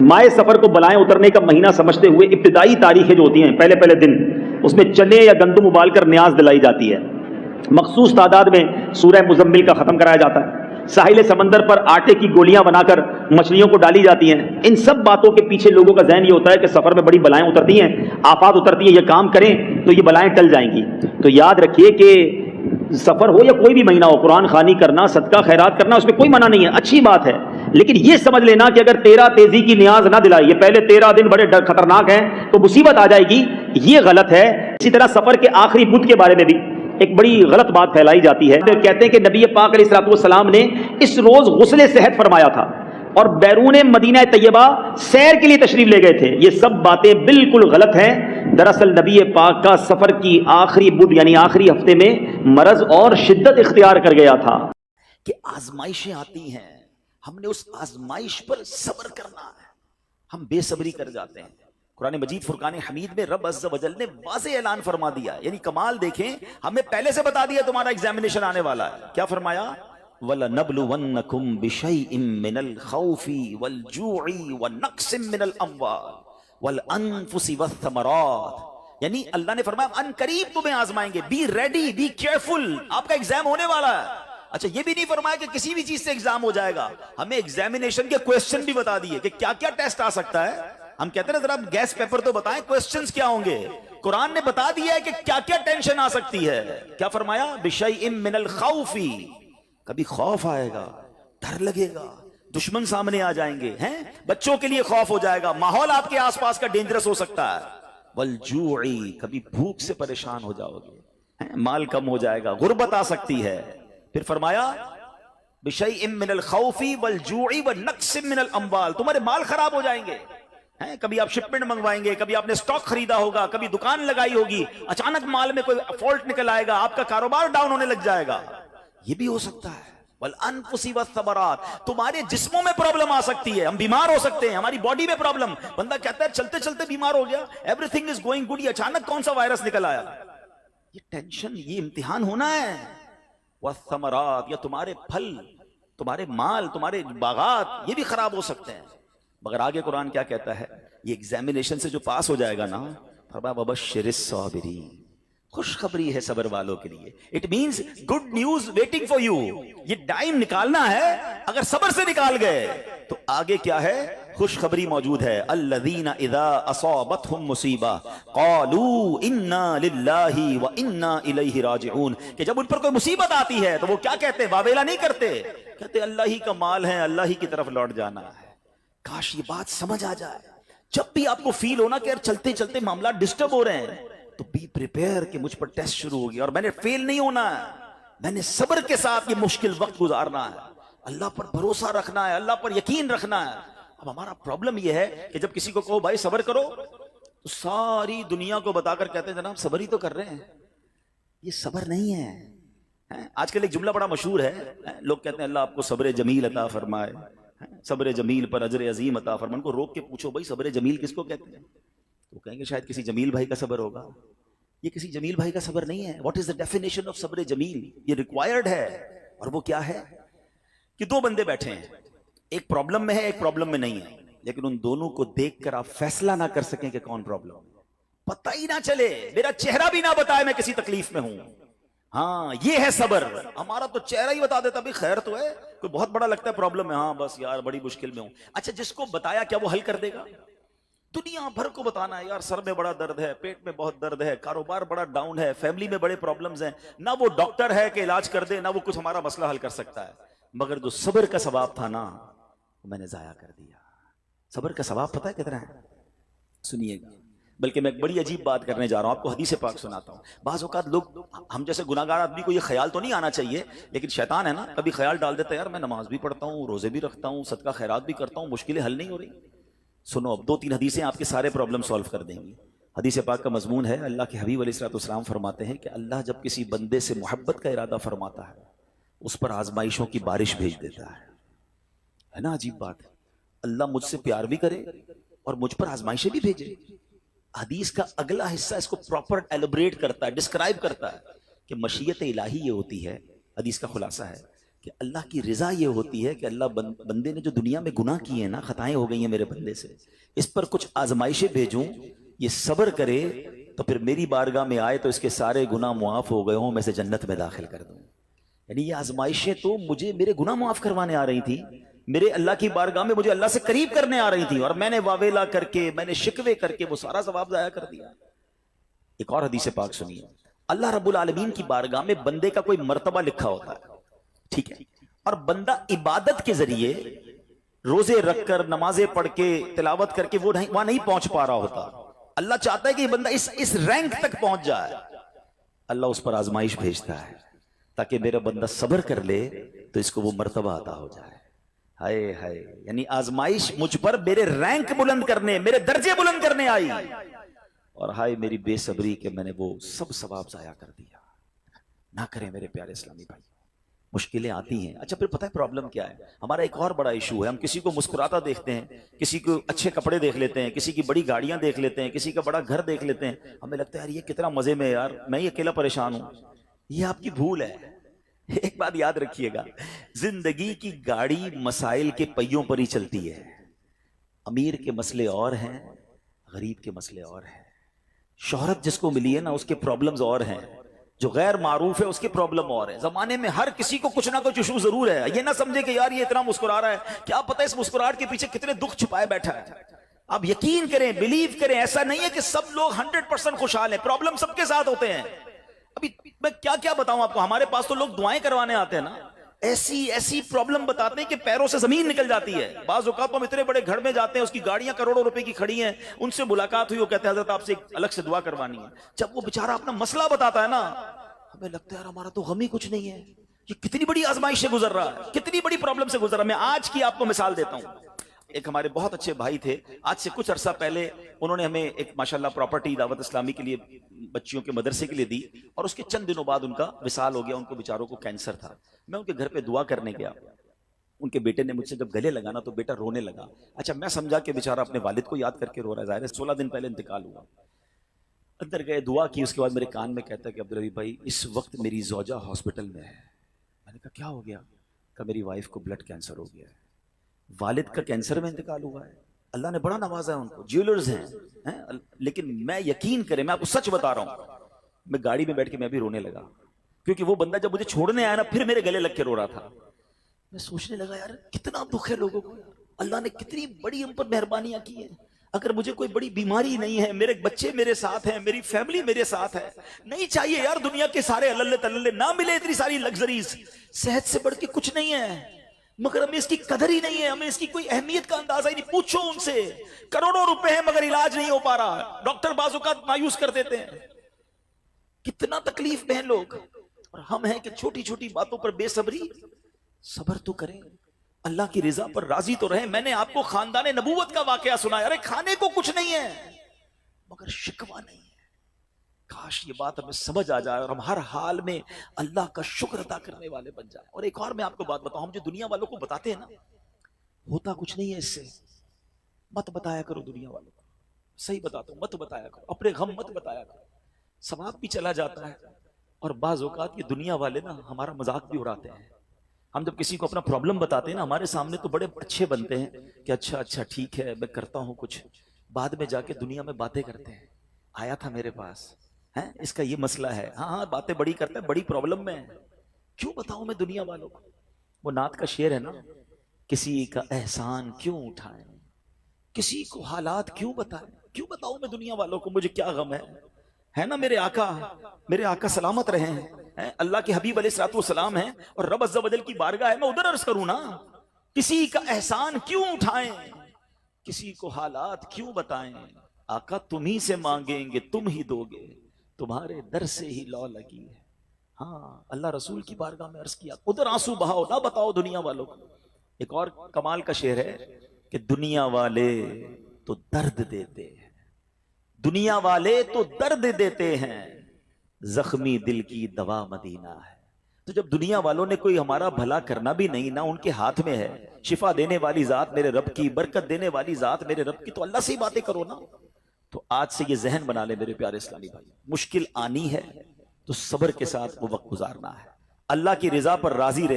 مائع سفر کو بلائیں اترنے کا مہینہ سمجھتے ہوئے ابتدائی تاریخیں جو ہوتی ہیں پہلے پہلے دن اس میں چنے یا گندم ابال کر نیاز دلائی جاتی ہے، مخصوص تعداد میں سورہ مزمل کا ختم کرایا جاتا ہے، ساحل سمندر پر آٹے کی گولیاں بنا کر مچھلیوں کو ڈالی جاتی ہیں۔ ان سب باتوں کے پیچھے لوگوں کا ذہن یہ ہوتا ہے کہ سفر میں بڑی بلائیں اترتی ہیں، آفات اترتی ہیں، یہ کام کریں تو یہ بلائیں ٹل جائیں گی۔ تو یاد رکھیے کہ سفر ہو یا کوئی بھی مہینہ ہو، قرآن خوانی کرنا، صدقہ خیرات کرنا، اس میں کوئی منع نہیں ہے، اچھی بات ہے، لیکن یہ سمجھ لینا کہ اگر 13 تیزی کی نیاز نہ دلائی، یہ پہلے 13 دن بڑے خطرناک ہیں تو مصیبت آ جائے گی، یہ غلط ہے۔ اسی طرح سفر کے آخری بدھ کے بارے میں بھی ایک بڑی غلط بات پھیلائی جاتی ہے، کہتے ہیں کہ نبی پاک علیہ الصلوۃ والسلام نے اس روز غسل صحت فرمایا تھا اور بیرون مدینہ طیبہ سیر کے لیے تشریف لے گئے تھے۔ یہ سب باتیں بالکل غلط ہیں۔ دراصل نبی پاک کا سفر کی آخری بدھ یعنی آخری ہفتے میں مرض اور شدت اختیار کر گیا تھا۔ کہ آزمائشیں آتی ہیں، ہم نے اس آزمائش پر صبر کرنا ہے، ہم بے صبری کر جاتے ہیں۔ قرآن مجید فرقان حمید میں رب عز و جل نے واضح اعلان فرما دیا، یعنی کمال دیکھیں، ہمیں پہلے سے بتا دیا تمہارا ایگزامینیشن آنے والا ہے۔ کیا فرمایا؟ وَلَنَبْلُوَنَّكُمْ بِشَيْءٍ مِّنَ الْخَوْفِ وَالْجُوعِ وَنَقْصٍ مِّنَ الْأَمْوَالِ وَالْأَنفُسِ وَالثَّمَرَاتِ، یعنی اللہ نے فرمایا ان قریب تمہیں آزمائیں گے، بی ریڈی، بی کیئرفل، آپ کا ایگزام ہونے والا ہے۔ اچھا یہ بھی نہیں فرمایا کہ کسی بھی چیز سے ایگزام ہو جائے گا، ہمیں ایگزامینیشن کے کوئسچن بھی بتا دیے کہ کیا کیا ٹیسٹ آ سکتا ہے۔ ہم کہتے ہیں ذرا گیس پیپر تو بتائیں کوئسچنز کیا ہوں گے، قرآن نے بتا دیا ہے کہ کیا کیا ٹینشن آ سکتی ہے۔ کیا فرمایا؟ بِشَيْءٍ مِّنَ الْخَوْفِ، کبھی خوف آئے گا، ڈر لگے گا، دشمن سامنے آ جائیں گے، ہیں بچوں کے لیے خوف ہو جائے گا، ماحول آپ کے آس پاس کا ڈینجرس ہو سکتا ہے۔ وَالْجُوعِ، کبھی بھوک سے پریشان ہو جاؤ گے، مال کم ہو جائے گا، غربت آ سکتی ہے۔ پھر فرمایا بِشَيْءٍ مِّنَ الْخَوْفِ وَالْجُوعِ وَنَقْصٍ مِّنَ الْأَمْوَالِ، تمہارے مال خراب ہو جائیں گے، کبھی آپ شپمنٹ منگوائیں گے، کبھی آپ نے سٹاک خریدا ہوگا، کبھی دکان لگائی ہوگی، اچانک مال میں کوئی فالٹ نکل آئے گا، آپ کا کاروبار ڈاؤن ہونے لگ جائے گا، یہ بھی ہو سکتا ہے۔ وَالْأَنفُسِ وَالثَّمَرَاتِ، تمہارے جسموں میں پرابلم آ سکتی ہے، ہم بیمار ہو سکتے ہیں، ہماری باڈی میں پرابلم، بندہ کہتا ہے چلتے چلتے بیمار ہو گیا، every thing is going good, یہ اچانک کون سا وائرس نکل آیا، یہ ٹینشن، یہ امتحان ہونا ہے۔ وَالثَّمَرَاتِ، یا تمہارے پھل، تمہارے مال، تمہارے باغات، یہ بھی خراب ہو سکتے ہیں۔ مگر آگے قرآن کیا کہتا ہے؟ یہ ایگزامینیشن سے جو پاس ہو جائے گا نا، فرمایا وَبَشِّرِ الصَّابِرِينَ، خوشخبری ہے صبر والوں کے لیے، it means good news waiting for you, یہ ٹائم نکالنا ہے، اگر صبر سے نکال گئے تو آگے کیا ہے؟ خوشخبری موجود ہے۔ الذین اذا اصابتهم مصیبہ قالوا انا للہ وانا الیہ راجعون، کہ جب ان پر کوئی مصیبت آتی ہے تو وہ کیا کہتے ہیں؟ واویلا نہیں کرتے، کہتے اللہ ہی کا مال ہے، اللہ ہی کی طرف لوٹ جانا ہے۔ کاش یہ بات سمجھ آ جائے، جب بھی آپ کو فیل ہونا کہ یار چلتے چلتے معاملات ڈسٹرب ہو رہے ہیں تو بی پریپیئر کہ مجھ پر ٹیسٹ شروع ہو گیا اور میں نے فیل نہیں ہونا ہے، میں نے صبر کے ساتھ یہ مشکل وقت گزارنا ہے، اللہ پر بھروسہ رکھنا ہے، اللہ پر یقین رکھنا ہے۔ اب ہمارا پرابلم یہ ہے کہ جب کسی کو کہو بھائی صبر کرو تو ساری دنیا کو بتا کر کہتے ہیں جناب صبر ہی تو کر رہے ہیں، یہ صبر نہیں ہے۔ آج کل ایک جملہ بڑا مشہور ہے، لوگ کہتے ہیں اللہ آپ کو صبر جمیل عطا فرمائے، صبر جمیل پر اجر عظیم عطا فرمائے۔ ان کو روک کے پوچھو بھائی صبر جمیل کس کو کہتے ہیں؟ تو کہیں گے شاید کسی جمیل بھائی کا صبر ہوگا، یہ کسی جمیل بھائی کا صبر نہیں ہے۔ What is the definition of صبر جمیل؟ یہ ریکوائرڈ ہے، اور وہ کیا ہے کہ دو بندے بیٹھے ہیں، ایک پرابلم میں ہے، ایک پرابلم میں نہیں ہے، لیکن ان دونوں کو دیکھ کر آپ فیصلہ نہ کر سکیں کہ کون پرابلم، پتہ ہی نہ چلے، میرا چہرہ بھی نہ بتائے میں کسی تکلیف میں ہوں۔ ہاں یہ ہے صبر، ہمارا تو چہرہ ہی بتا دیتا بھی خیر تو ہے، کوئی بہت بڑا لگتا ہے پرابلم ہے، ہاں بس یار بڑی مشکل میں ہوں۔ اچھا جس کو بتایا کیا وہ حل کر دے گا؟ دنیا بھر کو بتانا ہے یار سر میں بڑا درد ہے، پیٹ میں بہت درد ہے، کاروبار بڑا ڈاؤن ہے، فیملی میں بڑے پرابلمز ہیں، نہ وہ ڈاکٹر ہے کہ علاج کر دے، نہ وہ کچھ ہمارا مسئلہ حل کر سکتا ہے، مگر جو صبر کا ثواب تھا نا وہ میں نے ضائع کر دیا۔ صبر کا ثواب پتہ ہے کتنا ہے؟ سنیے گا، بلکہ میں ایک بڑی عجیب بات کرنے جا رہا ہوں، آپ کو حدیث پاک سناتا ہوں۔ بعض اوقات لوگ، ہم جیسے گناہگار آدمی کو یہ خیال تو نہیں آنا چاہیے، لیکن شیطان ہے نا، کبھی خیال ڈال دیتا ہے یار میں نماز بھی پڑھتا ہوں، روزے بھی رکھتا ہوں، صدقہ خیرات بھی کرتا ہوں، مشکلیں حل نہیں ہو رہی۔ سنو، اب 2-3 حدیثیں آپ کے سارے پرابلم سولو کر دیں گی۔ حدیث پاک کا مضمون ہے، اللہ کے حبیب علیہ الصلوۃ والسلام فرماتے ہیں کہ اللہ جب کسی بندے سے محبت کا ارادہ فرماتا ہے اس پر آزمائشوں کی بارش بھیج دیتا ہے نا عجیب بات ہے، اللہ مجھ سے پیار بھی کرے اور مجھ پر آزمائشیں بھی بھیجے۔ حدیث کا اگلا حصہ اس کو پراپر ایلوبریٹ کرتا ہے، ڈسکرائب کرتا ہے کہ مشیت الہی یہ ہوتی ہے، حدیث کا خلاصہ ہے کہ اللہ کی رضا یہ ہوتی ہے کہ اللہ بندے نے جو دنیا میں گناہ کیے ہیں نا، خطائیں ہو گئی ہیں میرے بندے سے، اس پر کچھ آزمائشیں بھیجوں، یہ صبر کرے تو پھر میری بارگاہ میں آئے تو اس کے سارے گناہ معاف ہو گئے ہوں، میں سے جنت میں داخل کر دوں۔ یعنی یہ آزمائشیں تو مجھے میرے گناہ معاف کروانے آ رہی تھی، میرے اللہ کی بارگاہ میں مجھے اللہ سے قریب کرنے آ رہی تھی، اور میں نے واویلا کر کے، میں نے شکوے کر کے وہ سارا ثواب ضائع کر دیا۔ ایک اور حدیث پاک سنیے، اللہ رب العالمین کی بارگاہ میں بندے کا کوئی مرتبہ لکھا ہوتا ہے، ٹھیک ہے، اور بندہ عبادت کے ذریعے روزے رکھ کر، نمازیں پڑھ کے، تلاوت کر کے وہ وہاں نہیں پہنچ پا رہا ہوتا۔ اللہ چاہتا ہے کہ یہ بندہ اس رینک تک پہنچ جائے، اللہ اس پر آزمائش بھیجتا ہے تاکہ میرا بندہ صبر کر لے تو اس کو وہ مرتبہ عطا ہو جائے۔ ہائے ہائے، یعنی آزمائش مجھ پر میرے رینک بلند کرنے، میرے درجے بلند کرنے آئی، اور ہائے میری بے صبری کہ میں نے وہ سب ثواب ضائع کر دیا۔ نہ کریں میرے پیارے اسلامی بھائی، مشکلیں آتی ہیں۔ اچھا پھر پتہ ہے پرابلم کیا ہے؟ ہمارا ایک اور بڑا ایشو ہے، ہم کسی کو مسکراتا دیکھتے ہیں، کسی کو اچھے کپڑے دیکھ لیتے ہیں، کسی کی بڑی گاڑیاں دیکھ لیتے ہیں، کسی کا بڑا گھر دیکھ لیتے ہیں، ہمیں لگتا ہے یار یہ کتنا مزے میں، یار میں ہی اکیلا پریشان ہوں۔ یہ آپ کی بھول ہے۔ ایک بات یاد رکھیے گا، زندگی کی گاڑی مسائل کے پہیوں پر ہی چلتی ہے۔ امیر کے مسئلے اور ہیں، غریب کے مسئلے اور ہیں۔ شہرت جس کو ملی ہے نا، اس کے پرابلمز اور ہیں، جو غیر معروف ہے اس کے پرابلم اور ہیں۔ زمانے میں ہر کسی کو کچھ نہ کچھ ایشو ضرور ہے۔ یہ نہ سمجھے کہ یار یہ اتنا مسکرا رہا ہے، کیا پتہ اس مسکراہٹ کے پیچھے کتنے دکھ چھپائے بیٹھا ہے۔ آپ یقین کریں، بلیو کریں، ایسا نہیں ہے کہ سب لوگ 100% خوشحال ہیں، پرابلم سب کے ساتھ ہوتے ہیں۔ ابھی میں کیا کیا بتاؤں آپ کو، ہمارے پاس تو لوگ دعائیں کروانے آتے ہیں نا، ایسی پرابلم بتاتے ہیں کہ پیروں سے زمین نکل جاتی ہے۔ بعض اوقات ہم اتنے بڑے گھر میں جاتے ہیں، اس کی گاڑیاں کروڑوں روپے کی کھڑی ہیں، ان سے ملاقات ہوئی، وہ کہتے ہیں حضرت آپ سے ایک الگ سے دعا کروانی ہے۔ جب وہ بیچارہ اپنا مسئلہ بتاتا ہے نا، ہمیں لگتا ہے یار ہمارا تو غم ہی کچھ نہیں ہے، یہ کتنی بڑی آزمائش سے گزر رہا ہے، کتنی بڑی پرابلم سے گزر رہا ہے۔ میں آج کی آپ کو مثال دیتا ہوں۔ ایک ہمارے بہت اچھے بھائی تھے، آج سے کچھ عرصہ پہلے انہوں نے ہمیں ایک ماشاءاللہ پراپرٹی دعوت اسلامی کے لیے، بچیوں کے مدرسے کے لیے دی، اور اس کے چند دنوں بعد ان کا وصال ہو گیا۔ ان کو بیچاروں کو کینسر تھا۔ میں ان کے گھر پہ دعا کرنے گیا، ان کے بیٹے نے مجھ سے جب گلے لگانا تو بیٹا رونے لگا۔ اچھا میں سمجھا کہ بیچارہ اپنے والد کو یاد کر کے رو رہا ہے، ظاہر ہے 16 دن پہلے انتقال ہوا۔ اندر گئے، دعا کی، اس کے بعد میرے کان میں کہتا ہے کہ عبدالعزیز بھائی اس وقت میری زوجہ ہاسپٹل میں ہے۔ میں نے کہا کیا ہو گیا؟ کہ میری وائف کو بلڈ کینسر ہو گیا ہے۔ والد کا کینسر میں انتقال ہوا ہے، اللہ نے بڑا نوازا ہے ان کو، جیولرز ہیں، لیکن میں یقین کریں، میں آپ کو سچ بتا رہا ہوں، میں گاڑی میں بیٹھ کے میں بھی رونے لگا، کیونکہ وہ بندہ جب مجھے چھوڑنے آیا نا پھر میرے گلے لگ کے رو رہا تھا۔ میں سوچنے لگا یار کتنا دکھ ہے لوگوں کو، اللہ نے کتنی بڑی ہم پر مہربانیاں کی ہیں۔ اگر مجھے کوئی بڑی بیماری نہیں ہے، میرے بچے میرے ساتھ ہیں، میری فیملی میرے ساتھ ہے، نہیں چاہیے یار دنیا کے سارے اللہ تللے، نہ ملے اتنی ساری لگژریز، صحت سے بڑھ کے کچھ نہیں ہے، مگر ہمیں اس کی قدر ہی نہیں ہے، ہمیں اس کی کوئی اہمیت کا اندازہ ہی نہیں۔ پوچھو ان سے، کروڑوں روپے ہیں مگر علاج نہیں ہو پا رہا، ڈاکٹر بعض اوقات مایوس کر دیتے ہیں۔ کتنا تکلیف میں ہیں لوگ، اور ہم ہیں کہ چھوٹی چھوٹی باتوں پر بے صبری۔ صبر تو کریں، اللہ کی رضا پر راضی تو رہیں۔ میں نے آپ کو خاندان نبوت کا واقعہ سنایا، ارے کھانے کو کچھ نہیں ہے مگر شکوہ نہیں ہے۔ کاش یہ بات ہمیں سمجھ آ جائے اور ہم ہر حال میں اللہ کا شکر ادا کرنے والے بن جائیں۔ اور ایک اور میں آپ کو بات بتاؤں، ہم جو دنیا والوں کو بتاتے ہیں نا، ہوتا کچھ نہیں ہے اس سے۔ مت بتایا کرو دنیا والوں کو، صحیح بتاتا ہوں، مت بتایا کرو، اپنے غم مت بتایا کرو، ثواب بھی چلا جاتا ہے۔ اور بعض اوقات یہ دنیا والے نا ہمارا مذاق بھی اڑاتے ہیں۔ ہم جب کسی کو اپنا پرابلم بتاتے ہیں نا، ہمارے سامنے تو بڑے اچھے بنتے ہیں کہ اچھا ٹھیک ہے میں کرتا ہوں کچھ، بعد میں جا کے دنیا میں باتیں کرتے ہیں، آیا تھا میرے پاس، اس کا یہ مسئلہ ہے، ہاں باتیں بڑی کرتا ہے، بڑی پرابلم میں ہے۔ کیوں بتاؤں میں دنیا والوں کو؟ وہ نعت کا شعر ہے نا، کسی کا احسان کیوں اٹھائیں، کسی کو حالات کیوں بتائیں، کیوں بتاؤں میں دنیا والوں کو مجھے کیا غم ہے نا میرے آقا سلامت رہے ہیں، اللہ کے حبیب علیہ الصلوۃ والسلام ہیں، اور رب عز و جل کی بارگاہ ہے، میں ادھر عرض کروں نا، کسی کا احسان کیوں اٹھائیں، کسی کو حالات کیوں بتائیں، آقا تم ہی سے مانگیں گے تم ہی دو گے، تمہارے در سے ہی لو لگی ہے۔ ہاں اللہ رسول کی بارگاہ میں عرض کیا، ادھر آنسو بہاؤ، نہ بتاؤ دنیا والوں کو۔ ایک اور کمال کا شعر ہے کہ دنیا والے تو درد دیتے ہیں، دنیا والے تو درد دیتے ہیں، زخمی دل کی دوا مدینہ ہے۔ تو جب دنیا والوں نے کوئی ہمارا بھلا کرنا بھی نہیں، نہ ان کے ہاتھ میں ہے، شفا دینے والی ذات میرے رب کی، برکت دینے والی ذات میرے رب کی، تو اللہ سے ہی باتیں کرو نا۔ تو آج سے یہ ذہن بنا لے میرے پیارے اسلامی بھائی، مشکل آنی ہے تو صبر کے ساتھ وہ وقت گزارنا ہے، اللہ کی رضا پر راضی رہے۔